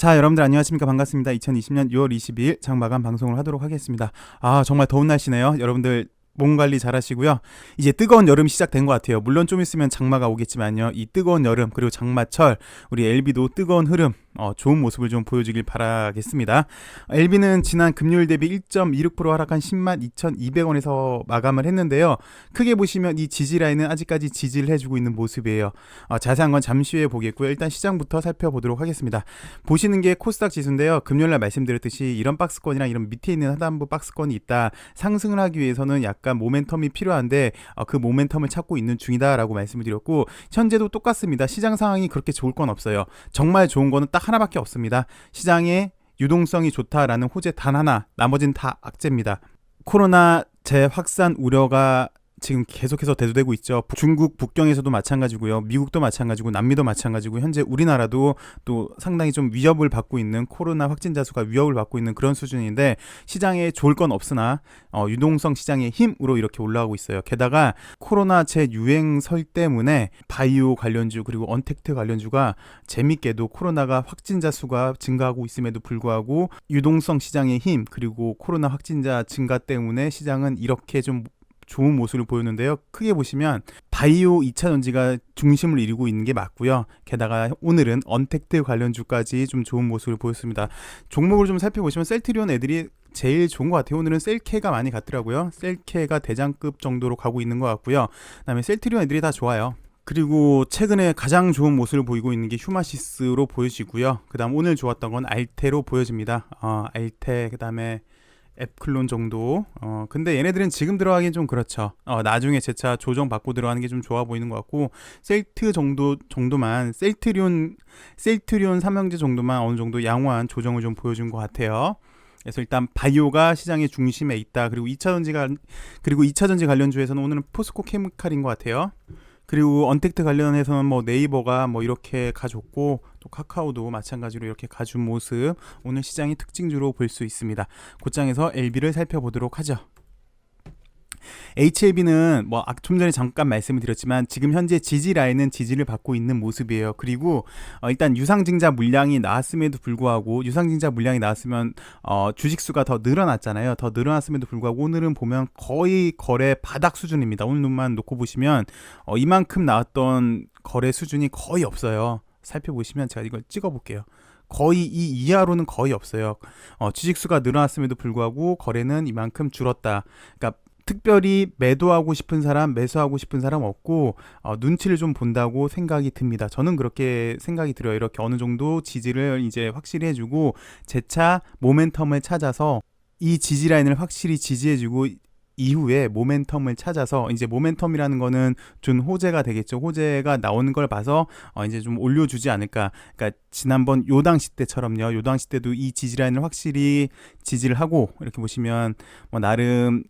자, 여러분들 안녕하십니까? 반갑습니다. 2020년 6월 22일 장마감 방송을 하도록 하겠습니다. 정말 더운 날씨네요. 여러분들 몸 관리 잘 하시고요. 이제 뜨거운 여름이 시작된 것 같아요. 물론 좀 있으면 장마가 오겠지만요. 이 뜨거운 여름 그리고 장마철 우리 LB도 뜨거운 흐름 좋은 모습을 좀 보여주길 바라겠습니다. LB는 지난 금요일 대비 1.26% 하락한 10만 2,200원에서 마감을 했는데요. 크게 보시면 이 지지 라인은 아직까지 지지를 해주고 있는 모습이에요. 자세한 건 잠시 후에 보겠고요. 일단 시장부터 살펴보도록 하겠습니다. 보시는 게 코스닥 지수인데요. 금요일날 말씀드렸듯이 이런 박스권이랑 이런 밑에 있는 하단부 박스권이 있다. 상승을 하기 위해서는 약간 모멘텀이 필요한데 그 모멘텀을 찾고 있는 중이다라고 말씀을 드렸고, 현재도 똑같습니다. 시장 상황이 그렇게 좋을 건 없어요. 정말 좋은 거는 딱 하나밖에 없습니다. 시장의 유동성이 좋다라는 호재 단 하나, 나머지는 다 악재입니다. 코로나 재확산 우려가 지금 계속해서 대두되고 있죠. 중국 북경에서도 마찬가지고요. 미국도 마찬가지고 남미도 마찬가지고 현재 우리나라도 또 상당히 좀 위협을 받고 있는, 코로나 확진자 수가 위협을 받고 있는 그런 수준인데 시장에 좋을 건 없으나 유동성 시장의 힘으로 이렇게 올라가고 있어요. 게다가 코로나 재유행설 때문에 바이오 관련주 그리고 언택트 관련주가 재밌게도 코로나가 확진자 수가 증가하고 있음에도 불구하고 유동성 시장의 힘 그리고 코로나 확진자 증가 때문에 시장은 이렇게 좀 좋은 모습을 보였는데요. 크게 보시면 바이오 2차전지가 중심을 이루고 있는 게 맞고요. 게다가 오늘은 언택트 관련주까지 좀 좋은 모습을 보였습니다. 종목을 좀 살펴보시면 셀트리온 애들이 제일 좋은 것 같아요. 오늘은 셀케가 많이 갔더라고요. 셀케가 대장급 정도로 가고 있는 것 같고요. 그다음에 셀트리온 애들이 다 좋아요. 그리고 최근에 가장 좋은 모습을 보이고 있는 게 휴마시스로 보여지고요. 그 다음 오늘 좋았던 건 알테로 보여집니다. 알테, 그 다음에 앱클론 정도. 근데 얘네들은 지금 들어가긴 좀 그렇죠. 나중에 재차 조정 받고 들어가는 게 좀 좋아 보이는 것 같고, 셀트 정도만 셀트리온 삼형제 정도만 어느 정도 양호한 조정을 좀 보여준 것 같아요. 그래서 일단 바이오가 시장의 중심에 있다. 그리고 2차전지 관련주에서는 오늘은 포스코 케미칼인 것 같아요. 그리고 언택트 관련해서는 네이버가 이렇게 가졌고, 또 카카오도 마찬가지로 이렇게 가준 모습, 오늘 시장의 특징주로 볼 수 있습니다. 곧장에서 LB를 살펴보도록 하죠. HLB는 좀 전에 잠깐 말씀을 드렸지만 지금 현재 지지 라인은 지지를 받고 있는 모습이에요. 그리고 일단 유상증자 물량이 나왔음에도 불구하고, 유상증자 물량이 나왔으면 주식수가 더 늘어났잖아요. 더 늘어났음에도 불구하고 오늘은 보면 거의 거래 바닥 수준입니다. 오늘 눈만 놓고 보시면 이만큼 나왔던 거래 수준이 거의 없어요. 살펴보시면 제가 이걸 찍어볼게요. 거의 이 이하로는 거의 없어요. 주식수가 늘어났음에도 불구하고 거래는 이만큼 줄었다. 그러니까 특별히 매도하고 싶은 사람, 매수하고 싶은 사람 없고 눈치를 좀 본다고 생각이 듭니다. 저는 그렇게 생각이 들어요. 이렇게 어느 정도 지지를 이제 확실히 해주고 재차 모멘텀을 찾아서 이 지지 라인을 확실히 지지해주고 이후에 모멘텀을 찾아서, 이제 모멘텀이라는 거는 준 호재가 되겠죠. 호재가 나오는 걸 봐서 이제 좀 올려주지 않을까. 그러니까 지난번 요 당시 때처럼요. 요 당시 때도 이 지지 라인을 확실히 지지를 하고 이렇게 보시면 나름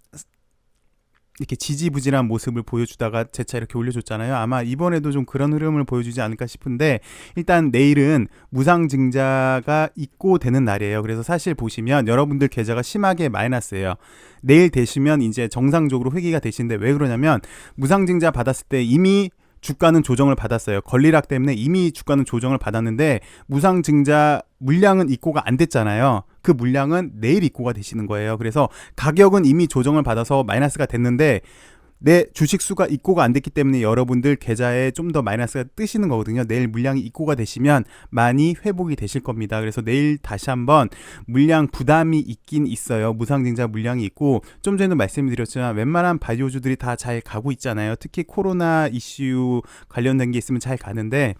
이렇게 지지부진한 모습을 보여주다가 재차 이렇게 올려줬잖아요. 아마 이번에도 좀 그런 흐름을 보여주지 않을까 싶은데, 일단 내일은 무상증자가 있고 되는 날이에요. 그래서 사실 보시면 여러분들 계좌가 심하게 마이너스예요. 내일 되시면 이제 정상적으로 회귀가 되시는데, 왜 그러냐면 무상증자 받았을 때 이미 주가는 조정을 받았어요. 권리락 때문에 이미 주가는 조정을 받았는데 무상증자 물량은 입고가 안 됐잖아요. 그 물량은 내일 입고가 되시는 거예요. 그래서 가격은 이미 조정을 받아서 마이너스가 됐는데 내 주식수가 입고가 안 됐기 때문에 여러분들 계좌에 좀 더 마이너스가 뜨시는 거거든요. 내일 물량이 입고가 되시면 많이 회복이 되실 겁니다. 그래서 내일 다시 한번 물량 부담이 있긴 있어요. 무상증자 물량이 있고, 좀 전에도 말씀드렸지만 웬만한 바이오주들이 다 잘 가고 있잖아요. 특히 코로나 이슈 관련된 게 있으면 잘 가는데,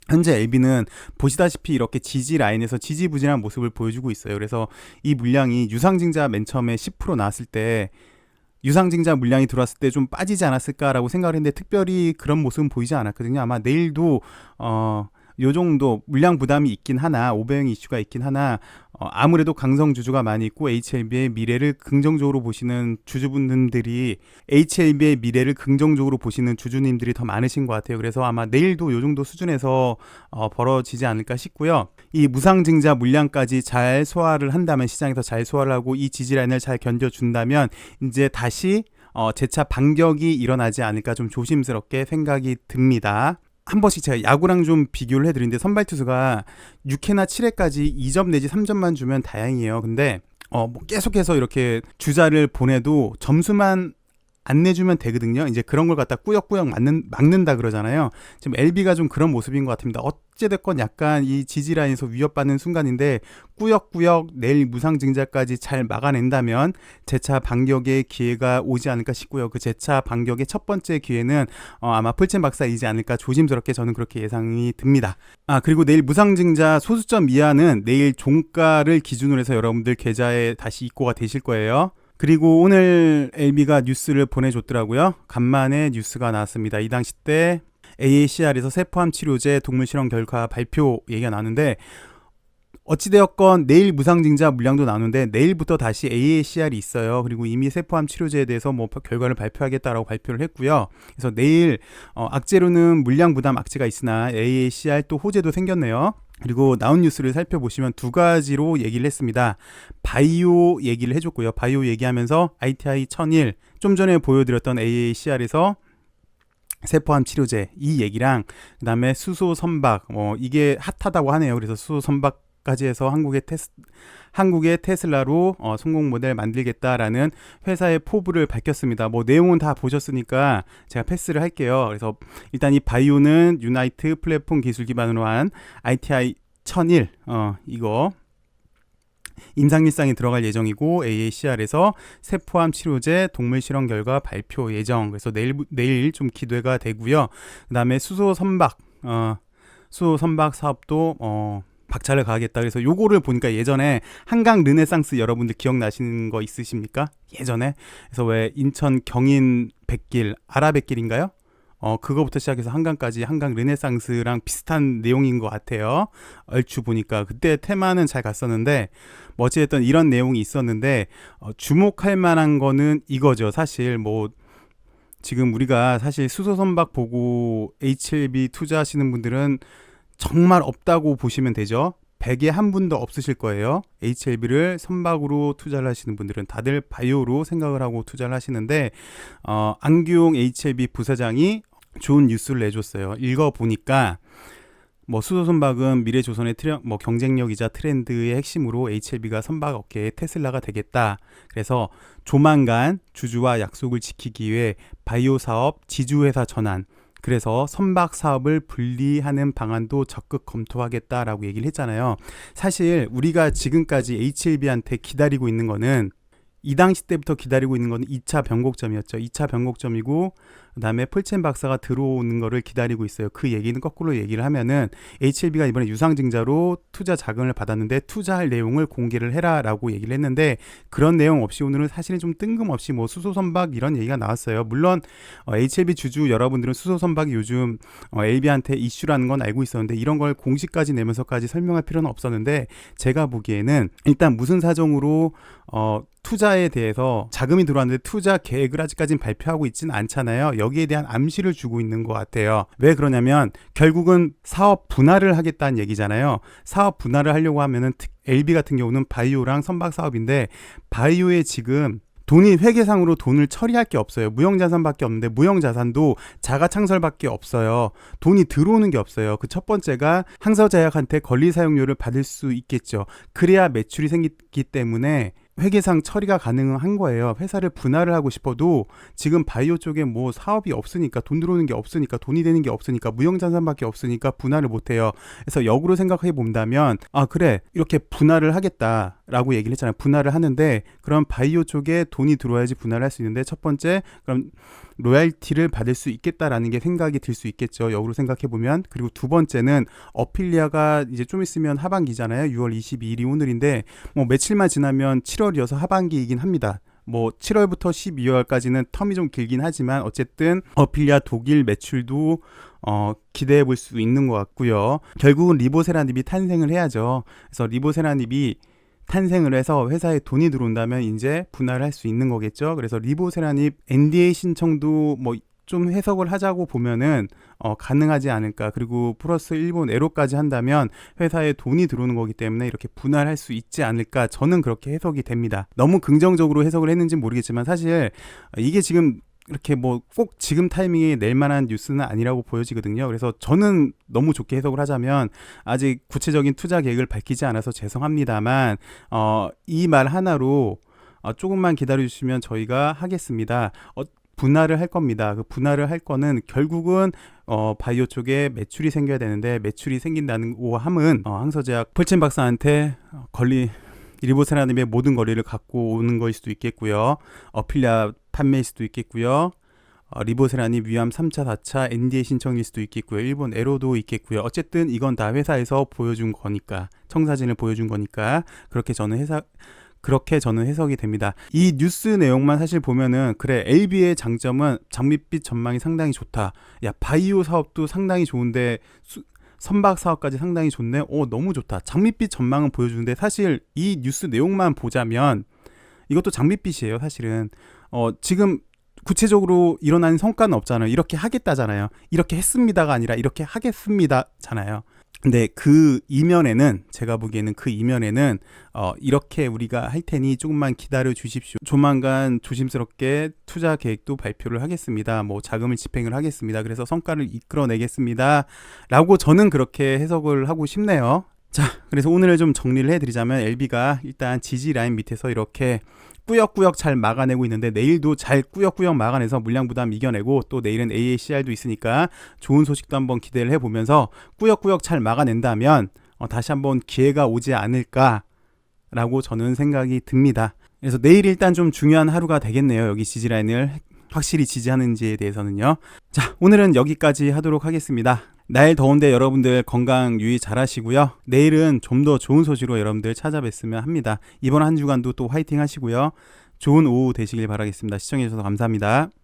현재 LB는 보시다시피 이렇게 지지 라인에서 지지부진한 모습을 보여주고 있어요. 그래서 이 물량이 유상증자 맨 처음에 10% 나왔을 때 유상증자 물량이 들어왔을 때 좀 빠지지 않았을까라고 생각을 했는데 특별히 그런 모습은 보이지 않았거든요. 아마 내일도 요 정도 물량 부담이 있긴 하나, 오배영 이슈가 있긴 하나, 아무래도 강성주주가 많이 있고 HLB의 미래를 긍정적으로 보시는 주주분들이, HLB의 미래를 긍정적으로 보시는 주주님들이 더 많으신 것 같아요. 그래서 아마 내일도 요 정도 수준에서 벌어지지 않을까 싶고요. 이 무상증자 물량까지 잘 소화를 한다면, 시장에서 잘 소화를 하고 이 지지라인을 잘 견뎌준다면 이제 다시 재차 반격이 일어나지 않을까 좀 조심스럽게 생각이 듭니다. 한 번씩 제가 야구랑 좀 비교를 해드리는데 선발 투수가 6회나 7회까지 2점 내지 3점만 주면 다행이에요. 근데 뭐 계속해서 이렇게 주자를 보내도 점수만 안 내주면 되거든요. 이제 그런 걸 갖다 꾸역꾸역 막는다 그러잖아요. 지금 LB가 좀 그런 모습인 것 같습니다. 어찌됐건 약간 이 지지라인에서 위협받는 순간인데 꾸역꾸역 내일 무상증자까지 잘 막아낸다면 재차 반격의 기회가 오지 않을까 싶고요. 그 재차 반격의 첫 번째 기회는 아마 풀첸 박사이지 않을까 조심스럽게 저는 그렇게 예상이 듭니다. 그리고 내일 무상증자 소수점 이하는 내일 종가를 기준으로 해서 여러분들 계좌에 다시 입고가 되실 거예요. 그리고 오늘 LB가 뉴스를 보내줬더라고요. 간만에 뉴스가 나왔습니다. 이 당시 때 AACR에서 세포암 치료제 동물 실험 결과 발표 얘기가 나왔는데 어찌되었건 내일 무상증자 물량도 나오는데 내일부터 다시 AACR이 있어요. 그리고 이미 세포암 치료제에 대해서 뭐 결과를 발표하겠다라고 발표를 했고요. 그래서 내일 악재로는 물량 부담 악재가 있으나 AACR 또 호재도 생겼네요. 그리고 나온 뉴스를 살펴보시면 두 가지로 얘기를 했습니다. 바이오 얘기를 해줬고요. 바이오 얘기하면서 ITI 1001 좀 전에 보여드렸던 AACR에서 세포암 치료제 이 얘기랑 그 다음에 수소 선박 이게 핫하다고 하네요. 그래서 수소 선박까지 해서 한국의 테슬라로 성공 모델 만들겠다라는 회사의 포부를 밝혔습니다. 뭐 내용은 다 보셨으니까 제가 패스를 할게요. 그래서 일단 이 바이오는 유나이트 플랫폼 기술 기반으로 한 ITI 1001 이거 임상일상에 들어갈 예정이고 AACR에서 세포암 치료제 동물 실험 결과 발표 예정. 그래서 내일 좀 기대가 되고요. 그다음에 수소 선박 사업도 박차를 가하겠다. 그래서 요거를 보니까 예전에 한강 르네상스 여러분들 기억나시는 거 있으십니까? 예전에 그래서 왜 인천 경인 백길 아라뱃길인가요? 그거부터 시작해서 한강까지 한강 르네상스랑 비슷한 내용인 것 같아요. 얼추 보니까 그때 테마는 잘 갔었는데 뭐 어찌됐든 이런 내용이 있었는데 주목할 만한 거는 이거죠. 사실 뭐 지금 우리가 사실 수소선박 보고 HLB 투자하시는 분들은 정말 없다고 보시면 되죠. 100에 한 분도 없으실 거예요. HLB를 선박으로 투자를 하시는 분들은 다들 바이오로 생각을 하고 투자를 하시는데 안규용 HLB 부사장이 좋은 뉴스를 내줬어요. 읽어보니까 뭐 수소선박은 미래 조선의 경쟁력이자 트렌드의 핵심으로 HLB가 선박 업계의 테슬라가 되겠다. 그래서 조만간 주주와 약속을 지키기 위해 바이오 사업 지주회사 전환, 그래서 선박 사업을 분리하는 방안도 적극 검토하겠다라고 얘기를 했잖아요. 사실 우리가 지금까지 HLB한테 기다리고 있는 거는 이 당시 때부터 기다리고 있는 건 2차 변곡점이었죠. 2차 변곡점이고 그다음에 풀첸 박사가 들어오는 거를 기다리고 있어요. 그 얘기는 거꾸로 얘기를 하면은 HLB가 이번에 유상증자로 투자 자금을 받았는데 투자할 내용을 공개를 해라라고 얘기를 했는데 그런 내용 없이 오늘은 사실은 좀 뜬금없이 뭐 수소선박 이런 얘기가 나왔어요. 물론 HLB 주주 여러분들은 수소선박이 요즘 LB한테 이슈라는 건 알고 있었는데 이런 걸 공식까지 내면서까지 설명할 필요는 없었는데 제가 보기에는 일단 무슨 사정으로 투자에 대해서 자금이 들어왔는데 투자 계획을 아직까지는 발표하고 있지는 않잖아요. 여기에 대한 암시를 주고 있는 것 같아요. 왜 그러냐면 결국은 사업 분할을 하겠다는 얘기잖아요. 사업 분할을 하려고 하면은 LB 같은 경우는 바이오랑 선박 사업인데 바이오에 지금 돈이 회계상으로 돈을 처리할 게 없어요. 무형자산밖에 없는데 무형자산도 자가창설밖에 없어요. 돈이 들어오는 게 없어요. 그 첫 번째가 항서제약한테 권리사용료를 받을 수 있겠죠. 그래야 매출이 생기기 때문에 회계상 처리가 가능한 거예요. 회사를 분할을 하고 싶어도 지금 바이오 쪽에 뭐 사업이 없으니까 돈 들어오는 게 없으니까 돈이 되는 게 없으니까 무형자산밖에 없으니까 분할을 못해요. 그래서 역으로 생각해 본다면 그래 이렇게 분할을 하겠다라고 얘기를 했잖아요. 분할을 하는데 그럼 바이오 쪽에 돈이 들어와야지 분할을 할 수 있는데 첫 번째 그럼 로얄티를 받을 수 있겠다라는 게 생각이 들 수 있겠죠. 역으로 생각해 보면. 그리고 두 번째는 어필리아가 이제 좀 있으면 하반기잖아요. 6월 22일이 오늘인데 뭐 며칠만 지나면 7월이어서 하반기이긴 합니다. 뭐 7월부터 12월까지는 텀이 좀 길긴 하지만 어쨌든 어필리아 독일 매출도 기대해 볼 수 있는 것 같고요. 결국은 리보세라닙이 탄생을 해야죠. 그래서 리보세라닙이 탄생을 해서 회사에 돈이 들어온다면 이제 분할을 할 수 있는 거겠죠. 그래서 리보세라닙 NDA 신청도 뭐 좀 해석을 하자고 보면은 가능하지 않을까. 그리고 플러스 일본 에로까지 한다면 회사에 돈이 들어오는 거기 때문에 이렇게 분할할 수 있지 않을까. 저는 그렇게 해석이 됩니다. 너무 긍정적으로 해석을 했는지 모르겠지만 사실 이게 지금 이렇게 뭐 꼭 지금 타이밍에 낼 만한 뉴스는 아니라고 보여지거든요. 그래서 저는 너무 좋게 해석을 하자면 아직 구체적인 투자 계획을 밝히지 않아서 죄송합니다만 이 말 하나로 조금만 기다려주시면 저희가 하겠습니다. 분할을 할 겁니다. 그 분할을 할 거는 결국은 바이오 쪽에 매출이 생겨야 되는데 매출이 생긴다는 함은 항서제약 폴첸 박사한테 리보세라님의 모든 거리를 갖고 오는 것일 수도 있겠고요. 어필리아 판매일 수도 있겠고요. 리보세라님 위암 3차, 4차 NDA 신청일 수도 있겠고요. 일본 에로도 있겠고요. 어쨌든 이건 다 회사에서 보여준 거니까, 청사진을 보여준 거니까 그렇게 저는 해석이 됩니다. 이 뉴스 내용만 사실 보면은 그래, LB의 장점은 장밋빛 전망이 상당히 좋다. 야, 바이오 사업도 상당히 좋은데 선박 사업까지 상당히 좋네. 너무 좋다. 장밋빛 전망은 보여주는데 사실 이 뉴스 내용만 보자면 이것도 장밋빛이에요. 사실은 지금 구체적으로 일어나는 성과는 없잖아요. 이렇게 하겠다잖아요. 이렇게 했습니다가 아니라 이렇게 하겠습니다잖아요. 근데 그 이면에는, 제가 보기에는 그 이면에는 이렇게 우리가 할 테니 조금만 기다려 주십시오. 조만간 조심스럽게 투자 계획도 발표를 하겠습니다. 뭐 자금을 집행을 하겠습니다. 그래서 성과를 이끌어내겠습니다. 라고 저는 그렇게 해석을 하고 싶네요. 자, 그래서 오늘 좀 정리를 해드리자면 LB가 일단 지지 라인 밑에서 이렇게 꾸역꾸역 잘 막아내고 있는데 내일도 잘 꾸역꾸역 막아내서 물량 부담 이겨내고 또 내일은 AACR도 있으니까 좋은 소식도 한번 기대를 해보면서 꾸역꾸역 잘 막아낸다면 다시 한번 기회가 오지 않을까라고 저는 생각이 듭니다. 그래서 내일 일단 좀 중요한 하루가 되겠네요. 여기 지지 라인을 확실히 지지하는지에 대해서는요. 자, 오늘은 여기까지 하도록 하겠습니다. 날 더운데 여러분들 건강 유의 잘 하시고요. 내일은 좀 더 좋은 소식으로 여러분들 찾아뵙으면 합니다. 이번 한 주간도 또 화이팅 하시고요. 좋은 오후 되시길 바라겠습니다. 시청해주셔서 감사합니다.